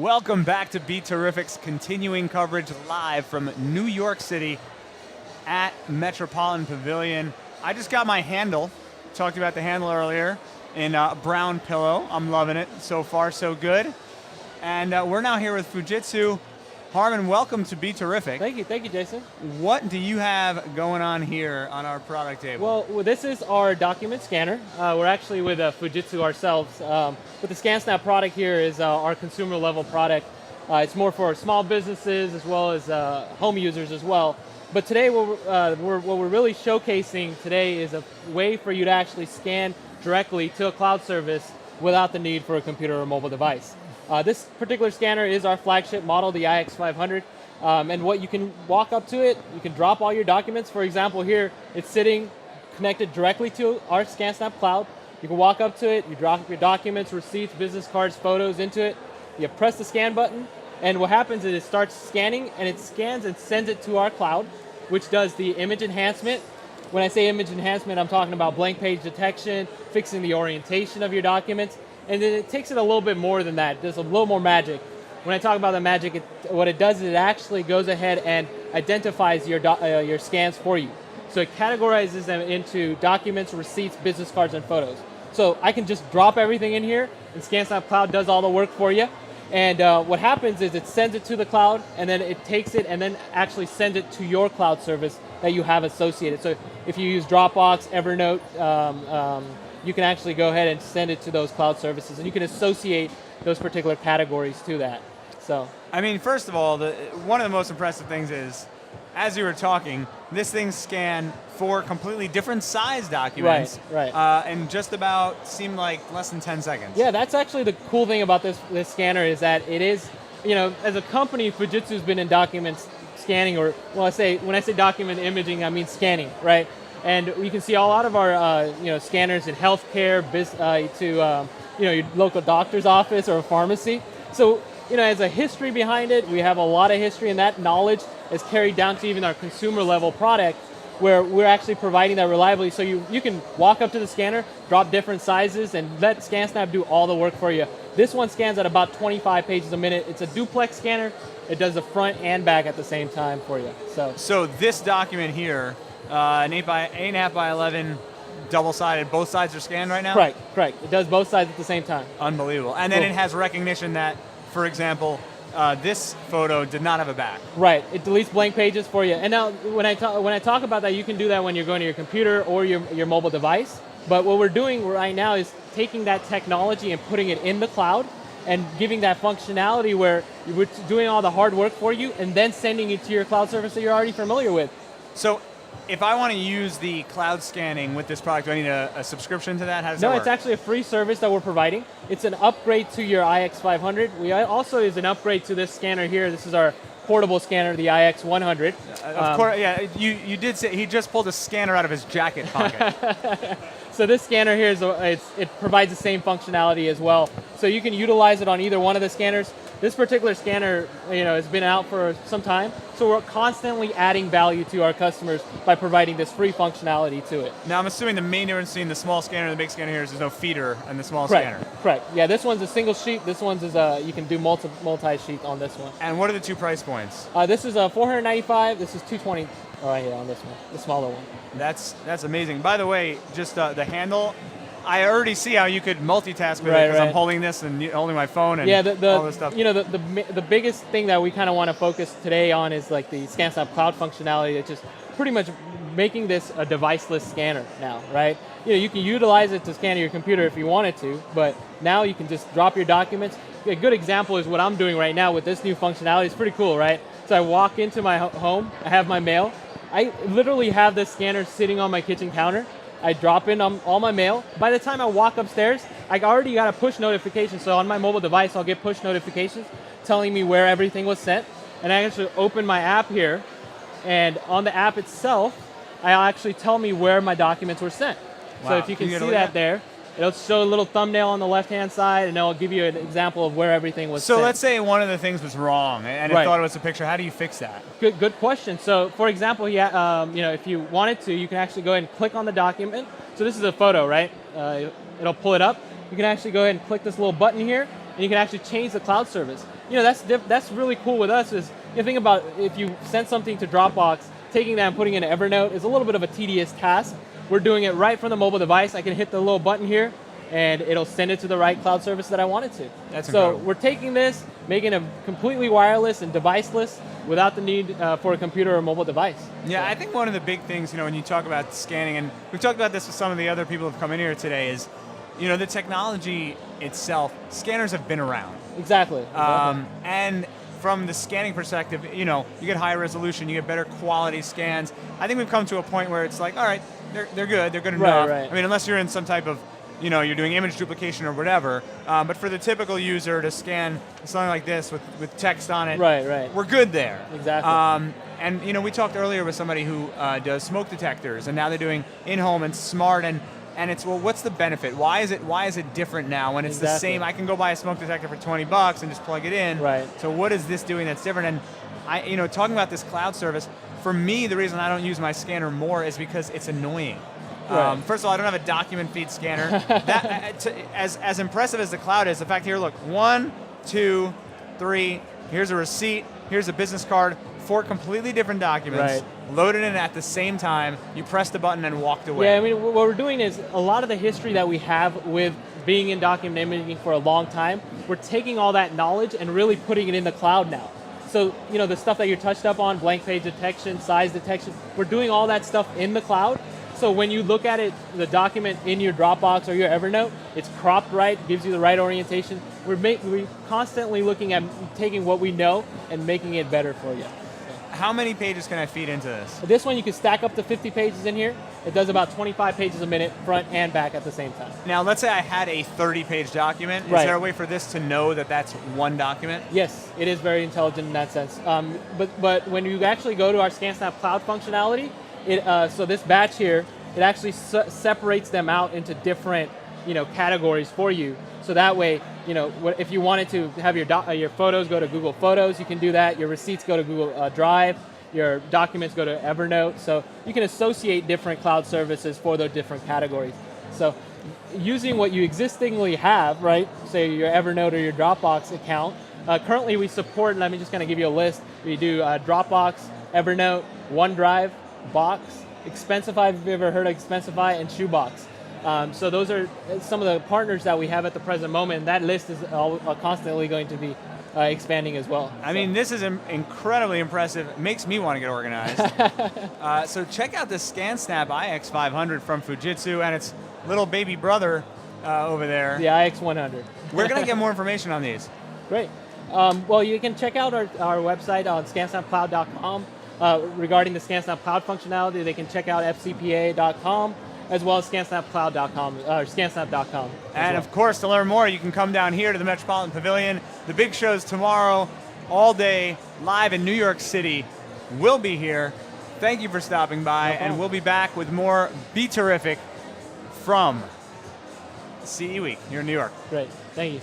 Welcome back to BeTerrific's continuing coverage live from New York City at Metropolitan Pavilion. I just got my handle, talked about the handle earlier, in brown pillow. I'm loving it. So far, so good. And we're now here with Fujitsu. Harman, welcome to BeTerrific. Thank you, Jason. What do you have going on here on our product table? Well, this is our document scanner. We're actually with Fujitsu ourselves. But the ScanSnap product here is our consumer level product. It's more for small businesses as well as home users as well. But today, what we're really showcasing today is a way for you to actually scan directly to a cloud service without the need for a computer or mobile device. This particular scanner is our flagship model, the iX500, and what you can walk up to it, you can drop all your documents. For example, here, it's sitting connected directly to our ScanSnap cloud. You can walk up to it, you drop your documents, receipts, business cards, photos into it, you press the scan button, and what happens is it starts scanning, and it scans and sends it to our cloud, which does the image enhancement. When I say image enhancement, I'm talking about blank page detection, fixing the orientation of your documents, and then it takes it a little bit more than that. There's a little more magic. When I talk about the magic, what it does is it actually goes ahead and identifies your scans for you. So it categorizes them into documents, receipts, business cards, and photos. So I can just drop everything in here, and ScanSnap Cloud does all the work for you. And what happens is it sends it to the cloud, and then it takes it and then actually sends it to your cloud service that you have associated. So if you use Dropbox, Evernote, you can actually go ahead and send it to those cloud services, and you can associate those particular categories to that. So, I mean, first of all, one of the most impressive things is, as you were talking, this thing scanned 4 completely different size documents. Right. And just about seemed like less than 10 seconds. Yeah, that's actually the cool thing about this scanner is that it is, as a company, Fujitsu's been in documents scanning, or when I say document imaging, I mean scanning, right? And you can see a lot of our scanners in healthcare, to your local doctor's office or a pharmacy. So as a history behind it, we have a lot of history, and that knowledge is carried down to even our consumer level product, where we're actually providing that reliably. So you can walk up to the scanner, drop different sizes, and let ScanSnap do all the work for you. This one scans at about 25 pages a minute. It's a duplex scanner. It does the front and back at the same time for you. So this document here, an 8.5 by 11, double-sided. Both sides are scanned right now? Correct. It does both sides at the same time. Unbelievable. And then it has recognition that, for example, this photo did not have a back. Right. It deletes blank pages for you. And now, when I talk about that, you can do that when you're going to your computer or your mobile device. But what we're doing right now is taking that technology and putting it in the cloud and giving that functionality where we're doing all the hard work for you and then sending it to your cloud service that you're already familiar with. So, if I want to use the cloud scanning with this product, do I need a subscription to that? How does that work? No, it's actually a free service that we're providing. It's an upgrade to your iX500. We also is an upgrade to this scanner here. This is our portable scanner, the iX100. Of course, yeah. You did say he just pulled a scanner out of his jacket pocket. So this scanner here it provides the same functionality as well. So you can utilize it on either one of the scanners. This particular scanner, has been out for some time, so we're constantly adding value to our customers by providing this free functionality to it. Now, I'm assuming the main difference between the small scanner and the big scanner here is there's no feeder in the small scanner. Correct. Yeah, this one's a single sheet. This one's you can do multi-sheet on this one. And what are the 2 price points? This is $495. This is $220. Right here on this one, the smaller one. That's amazing. By the way, just the handle. I already see how you could multitask with it because I'm holding this and holding my phone and all this stuff. The biggest thing that we kind of want to focus today on is like the ScanSnap Cloud functionality. It's just pretty much making this a deviceless scanner now, right? You can utilize it to scan your computer if you wanted to, but now you can just drop your documents. A good example is what I'm doing right now with this new functionality. It's pretty cool, right? So I walk into my home, I have my mail. I literally have this scanner sitting on my kitchen counter. I drop in all my mail. By the time I walk upstairs, I already got a push notification. So on my mobile device, I'll get push notifications telling me where everything was sent. And I actually open my app here, and on the app itself, I'll actually tell me where my documents were sent. Wow. So if you can see that there, it'll show a little thumbnail on the left-hand side, and it'll give you an example of where everything was sent. So let's say one of the things was wrong, and it thought it was a picture. How do you fix that? Good question. So, for example, if you wanted to, you can actually go ahead and click on the document. So this is a photo, right? It'll pull it up. You can actually go ahead and click this little button here, and you can actually change the cloud service. that's really cool with us is, think about if you send something to Dropbox, taking that and putting it in Evernote is a little bit of a tedious task. We're doing it right from the mobile device. I can hit the little button here, and it'll send it to the right cloud service that I want it to. That's so incredible. we're taking this, making it completely wireless and deviceless without the need for a computer or mobile device. Yeah, So- I think one of the big things, when you talk about scanning, and we've talked about this with some of the other people who have come in here today, is, the technology itself, scanners have been around. Exactly. And from the scanning perspective, you get higher resolution, you get better quality scans. I think we've come to a point where it's like, all right, they're good enough. Right. I mean, unless you're in some type of, you're doing image duplication or whatever. But for the typical user to scan something like this with text on it, Right. we're good there. Exactly. And we talked earlier with somebody who does smoke detectors, and now they're doing in-home and smart, and it's, well, what's the benefit? Why is it different now when it's the Exactly. same? I can go buy a smoke detector for $20 and just plug it in. Right. So what is this doing that's different? And talking about this cloud service, for me, the reason I don't use my scanner more is because it's annoying. Right. First of all, I don't have a document feed scanner. As impressive as the cloud is, the fact here, look, 1, 2, 3, here's a receipt, here's a business card, 4 completely different documents, loaded in at the same time, you press the button and walked away. Yeah, I mean, what we're doing is a lot of the history that we have with being in document imaging for a long time, we're taking all that knowledge and really putting it in the cloud now. So, the stuff that you're touched up on, blank page detection, size detection, we're doing all that stuff in the cloud. So when you look at it, the document in your Dropbox or your Evernote, it's cropped right, gives you the right orientation. We're constantly looking at taking what we know and making it better for you. How many pages can I feed into this? This one you can stack up to 50 pages in here. It does about 25 pages a minute, front and back at the same time. Now, let's say I had a 30-page document. Is there a way for this to know that that's one document? Yes, it is very intelligent in that sense. But when you actually go to our ScanSnap Cloud functionality, so this batch here, it actually separates them out into different, categories for you. So that way, if you wanted to have your photos go to Google Photos, you can do that. Your receipts go to Google Drive. Your documents go to Evernote. So you can associate different cloud services for those different categories. So using what you existingly have, right, say your Evernote or your Dropbox account, currently we support, and I'm just going to give you a list. We do Dropbox, Evernote, OneDrive, Box, Expensify, if you've ever heard of Expensify, and Shoebox. So those are some of the partners that we have at the present moment, and that list is constantly going to be expanding as well. I mean, this is incredibly impressive. It makes me want to get organized. So check out the ScanSnap IX500 from Fujitsu and its little baby brother over there. The IX100. We're going to get more information on these. Great. Well, you can check out our website on scansnapcloud.com. Regarding the ScanSnap Cloud functionality, they can check out fcpa.com as well as scansnapcloud.com or scansnap.com. And of course, to learn more, you can come down here to the Metropolitan Pavilion. The big show's tomorrow, all day, live in New York City. We'll be here. Thank you for stopping by, and we'll be back with more BeTerrific from CE Week here in New York. Great. Thank you.